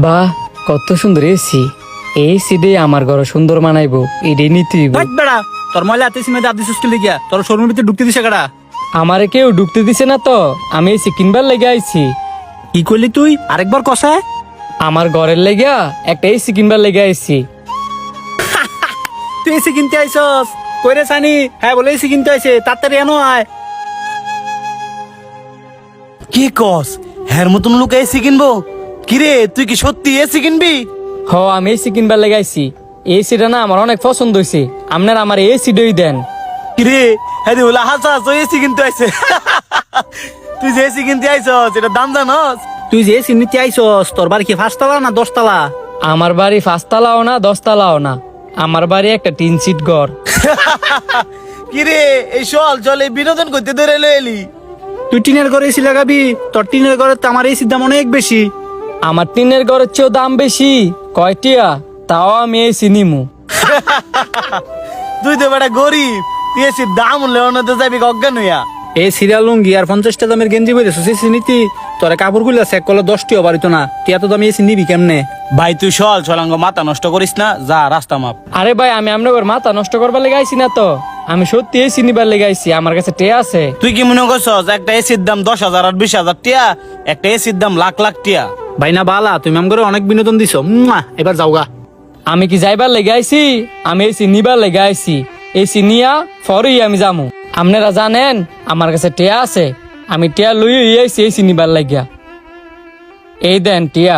বাহ, কত সুন্দর এসি। এই সিডে আমার ঘর সুন্দর মানাইবো, এটাই নিতে হইব। বেড়া তোর ময়লা হাতে সিমে দাঁত দিছিস কি লিগিয়া? তোর শোরুমের ভিতরে ঢুকতে দিছে কারা? আমারে কেউ ঢুকতে দিছে না তো, আমি এসি কিনবার লেগে আইছি। কি করলি তুই? আরেকবার কষায়। আমার ঘরের লেগা একটা এসি কিনবার লেগে আইছি। তুই এসি কিনতে আইছস? কইরে সানি হ্যাঁ বলে এসি কিনতে আইছে, তাড়াতাড়ি এনো আয়। কি কস? হ্যার মতন লোক এসি কিনবো? কিরে তুই কি সত্যি এসি কিনবি? হ, আমি এসি কিনবার লেগে আইছি। এসিটা না আমার অনেক পছন্দ হয়েছে, আপনার আমার এসি ডই দেন। কিরে হ্যাঁ বলে হাসা এসি কিনতে আইছে। তুই যে এসি কিনতে আইছস এটা দাম জানস? তুই যে এসি নিতে আইছস, তোর বাড়ি কি 5 তলা না 10 তলা? আমার বাড়ি 5 তলাও না 10 তলাও না, আমার বাড়ি একটা 3 সিট ঘর। কিরে এই চল চল এই বিনোদন করতে ধরে এলি। তুই টিনের ঘরে এসি লাগাবি? তোর টিনের ঘরে তো আমার এসির দাম অনেক বেশি। আমার টিনের ঘরের চেয়েও দাম বেশি। কয়টিয়া? তাও আমি এসি নিমু। তুই তো বেটা গরিব, তুই এসির দাম লেওনাতে যাবি অজ্ঞান হইয়া। এই সিরিয়াল লুঙ্গি আর 50টা দামের গেঞ্জি বইতেছিস এসি নিতি? তোর কাপড় গুলা চেক করলে 10টিও বাড়িত না, তুই এত দামি এসি নিবি কেমনে? ভাই তুই চল চলাঙ্গ মাথা নষ্ট করিস না, যা রাস্তা মাপ। আরে ভাই, আমি আপনার মাথা নষ্ট করবার লেগে আইছি না তো, আমি সত্যি এসি নিবার লেগে আইছি। আমার কাছে টে আছে। তুই কি মনে করছস একটা এসির দাম 10,000 আর 20,000 টিয়া? একটা এসির দাম লাখ লাখ টিয়া। ভাই না বালা, তুমি আম করে অনেক বিনোদন দিছো। এবার যাওগা। আমি কি যাইবার লেগে আইছি? আমি এসি নিবার লেগে আইছি। এসি নিয়া ফরই আমি যামু। আপনারা জানেন আমার কাছে টিয়া আছে, আমি টিয়া লই আইছি এসি নিবার লাগিয়া। এই দেন টিয়া,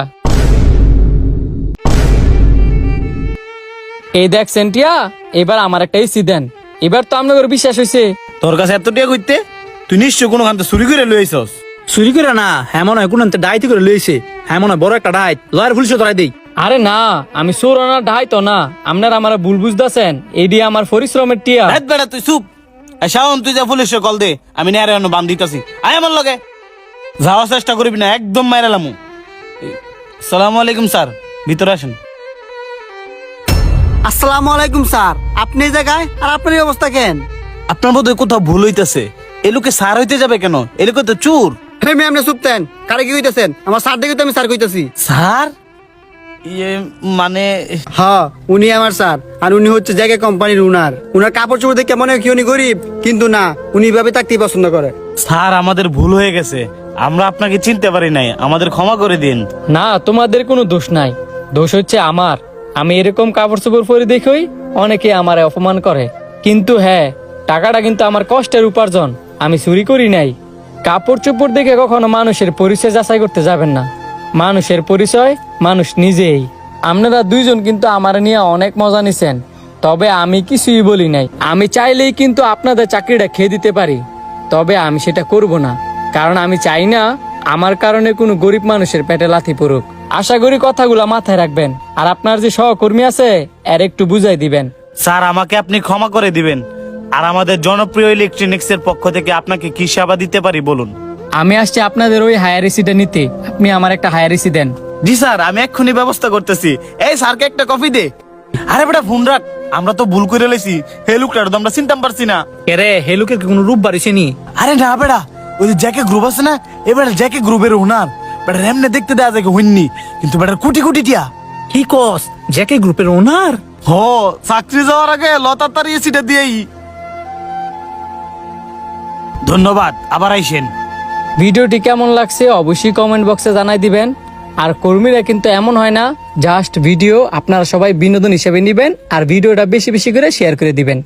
এই দেখছেন টিয়া। এবার আমার একটা এসি দেন। এবার তো আপনাদের বিশ্বাস হয়েছে। তোর কাছে এত টিয়া কইতে? তুই নিশ্চয় কোনো খান চুরি করে লই আইছস। চুরি করে না, হ্যাঁ মনে হয় কোন ডাইতি করে লইছে। হ্যাঁ মনে হয় বড় একটা ডাইত লয়ের পুলিশে ধরাই দেই। আরে না, আমি চোর না ঢাই তো না, আপনারা আমার ভুল বুঝতেছেন। এই দিয়ে আমার পরিশ্রমের টিয়া। রাত বেড়া তুই চুপ। শাওন তুই যা পুলিশে কল দে, আমি নেয়ারে অন্য বান দিতাছি। আয় আমার লগে যাওয়ার চেষ্টা করবি না, একদম মাইরালামু। সালামু আলাইকুম স্যার, ভিতরে আসেন। আসসালামু আলাইকুম স্যার, আপনি এই জায়গায় আর আপনার এই অবস্থা কেন? আপনার বোধহয় কোথাও ভুল হইতেছে। এ লোকে স্যার হইতে যাবে কেন? এ লোকে তো চোর। হে ম্যাম, চুপতেন। কারে কি কইতেছেন? আমার স্যার দেখে তো আমি স্যার কইতাছি। স্যার ইয়ে মানে হ্যাঁ, উনি আমার স্যার, আর উনি হচ্ছে জায়গা কোম্পানির উনার। উনার কাপড় চোপড় দেখে মনে হয় কি উনি গরিব, কিন্তু না, উনি এভাবে থাকতেই পছন্দ করে। স্যার আমাদের ভুল হয়ে গেছে, আমরা আপনাকে চিনতে পারি নাই, আমাদের ক্ষমা করে দিন। না, তোমাদের কোনো দোষ নাই, দোষ হচ্ছে আমার। আমি এরকম কাপড় চোপড় পরে দেখই অনেকে আমারে অপমান করে, কিন্তু হ্যাঁ, টাকাটা কিন্তু আমার কষ্টের উপার্জন, আমি চুরি করি নাই। কাপড় চোপড় দেখে কখনো মানুষের পরিচয় যাচাই করতে যাবেন না। মানুষের পরিচয় মানুষ নিজেই। আপনারা দুইজন কিন্তু আমার নিয়ে অনেক মজা নিছেন, তবে আমি কিছুই বলি নাই। আমি চাইলেই কিন্তু আপনাদের চাকরিটা খেয়ে দিতে পারি, তবে আমি সেটা করব না, কারণ আমি চাই না আমার কারণে কোনো গরিব মানুষের পেটে লাথি পড়ুক। আশা করি কথাগুলো মাথায় রাখবেন, আর আপনার যে সহকর্মী আছে এর একটু বুঝাই দিবেন। স্যার আমাকে আপনি ক্ষমা করে দিবেন। আর আমাদের জনপ্রিয় ইলেকট্রনিক্স এর পক্ষ থেকে আপনাকে কি সেবা দিতে পারি বলুন? আমি আসছি আপনাদের ওই হায়ার এসিটা নিতে, আপনি আমার একটা হায়ার এসি দেন। জি স্যার, আমি এক্ষুনি ব্যবস্থা করতেছি। এই স্যারকে একটা কফি দে। আরে বেটা ফোন রাখ, আমরা তো ভুল করে লইছি। হে লোকটার তো আমরা চিনতে পারছি না। এরে হেলুকের কি কোনো রূপ বাড়িছে নি? আরে না বেটা, ওই যে জ্যাকে গ্রুপ আছে না, এবার জ্যাকে গ্রুপের ওনার। বেটা এমনি দেখতে দেয়া যায় হইনি, কিন্তু বেটার কোটি কোটি টিয়া। কি কস? জ্যাকে গ্রুপের ওনার? হ, চাকরি যাওয়ার আগে লতার তার এসিটা দিয়েই। ধন্যবাদ, আবার আইসেন। ভিডিওটি কেমন লাগছে অবশ্যই কমেন্ট বক্সে জানাই দিবেন। আর কর্মীরা কিন্তু এমন হয় না, জাস্ট ভিডিও আপনারা সবাই বিনোদন হিসেবে নেবেন, আর ভিডিওটা বেশি বেশি করে শেয়ার করে দিবেন।